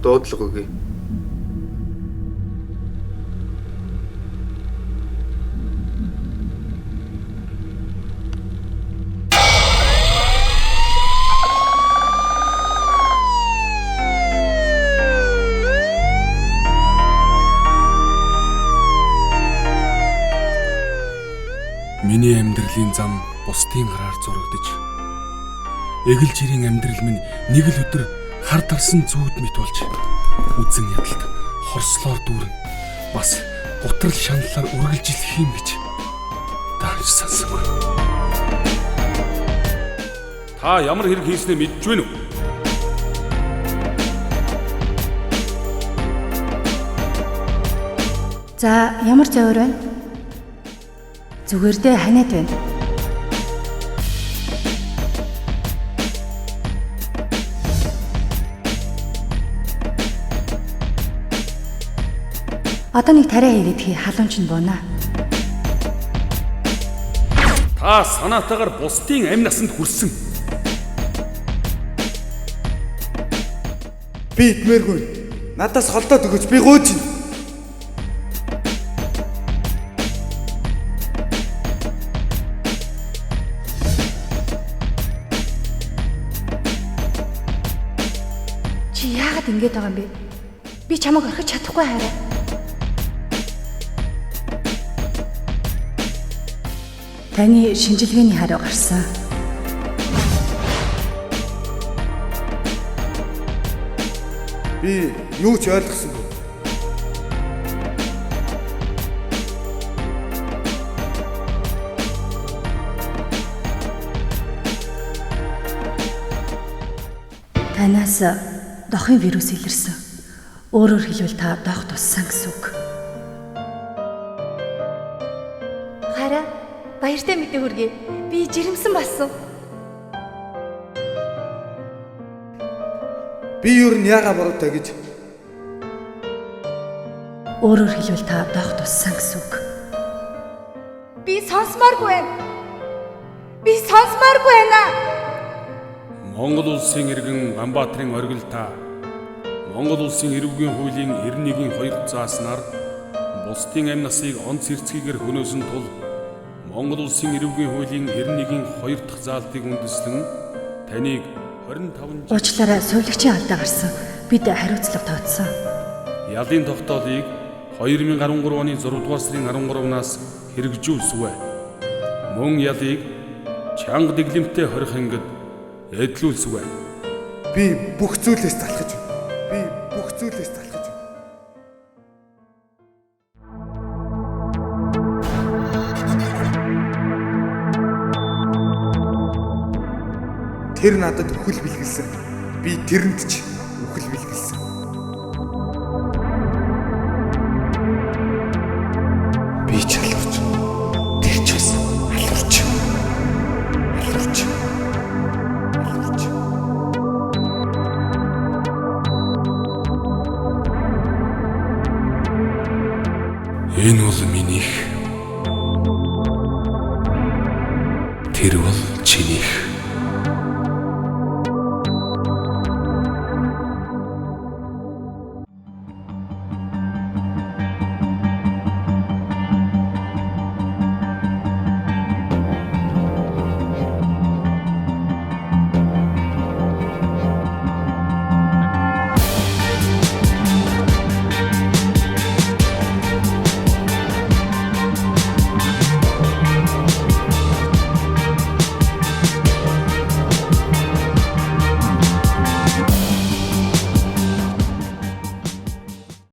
дуудлага өгье. Миний амьдралын зам бусдын гараар зурагдаж, эгэл жирийн амьдрал минь нэг л өдөр хар дарсан зүүд мэт болж, үзэн ядалт хорслоор дүүрэн, бас гутрал шаналлаар үргэлжилэх юм гэж дааж сонсонгүй. Та ямар хэрэг хийснээ мэдж байна уу? За, ямар зовир байна? Зүгээр дээ ханиад байна. Одоо нэг тариа хийгээд халуунч нь буунаа. Та санаатаагаар бусдын амь насанд хүрсэн. Би идмээргүй. Надаас холдоод өгөөч. Би гүйж байна. Чи яагаад ингэж байгаа юм бэ? Би чамайг орхиж чадахгүй хараа. Таны шинжилгээний хариу гарсан. Би юу ч ойлгосонгүй. Танаас дохын вирус илэрсэн. Өөрөөр хэлбэл та дох туссан гэсэн үг. Хараа, баяртай мэдээ хүргэе. Би жирэмсэн болсон. Би юу н яага буруутай гэж. Өөрөөр хэлбэл та дох туссан гэсэн үг. Би сонсмооргүй байна. Би сонсмооргүй байна. Монгол улсын иргэн Ганбаатарын оргилтаа Монгол улсын эрүүгийн хуулийн 91-ийн 2 зааснаар бусдын амь насыг онц хэрцгийгээр хөнөөсөн тул Монгол улсын эрүүгийн хуулийн 91-ийн 2 дахь заалтыг үндэслэн таныг 25 уучлаарай, сувилагчийн алдаа гарсан. Бид хариуцлага тооцсон. ялын тогтоолыг 2013 оны 6 дугаар сарын 13-наас хэрэгжүүлсвэ. Мөн ялыг чанга дэглэмтэй хорих ангид эдлүүлсвэ. Би бүх зүйлээс залхаж байна. Би бүх зүйлээс залхаж байна. Тэр надад үхэл бэлгэлсэн. Би тэрэнд ч үхэл бэлгэлсэн. Би ч алуурч. Тэр ч бас алуурч. Алуурч. Алуурч. Энэ бол минийх. Тэр бол чинийх.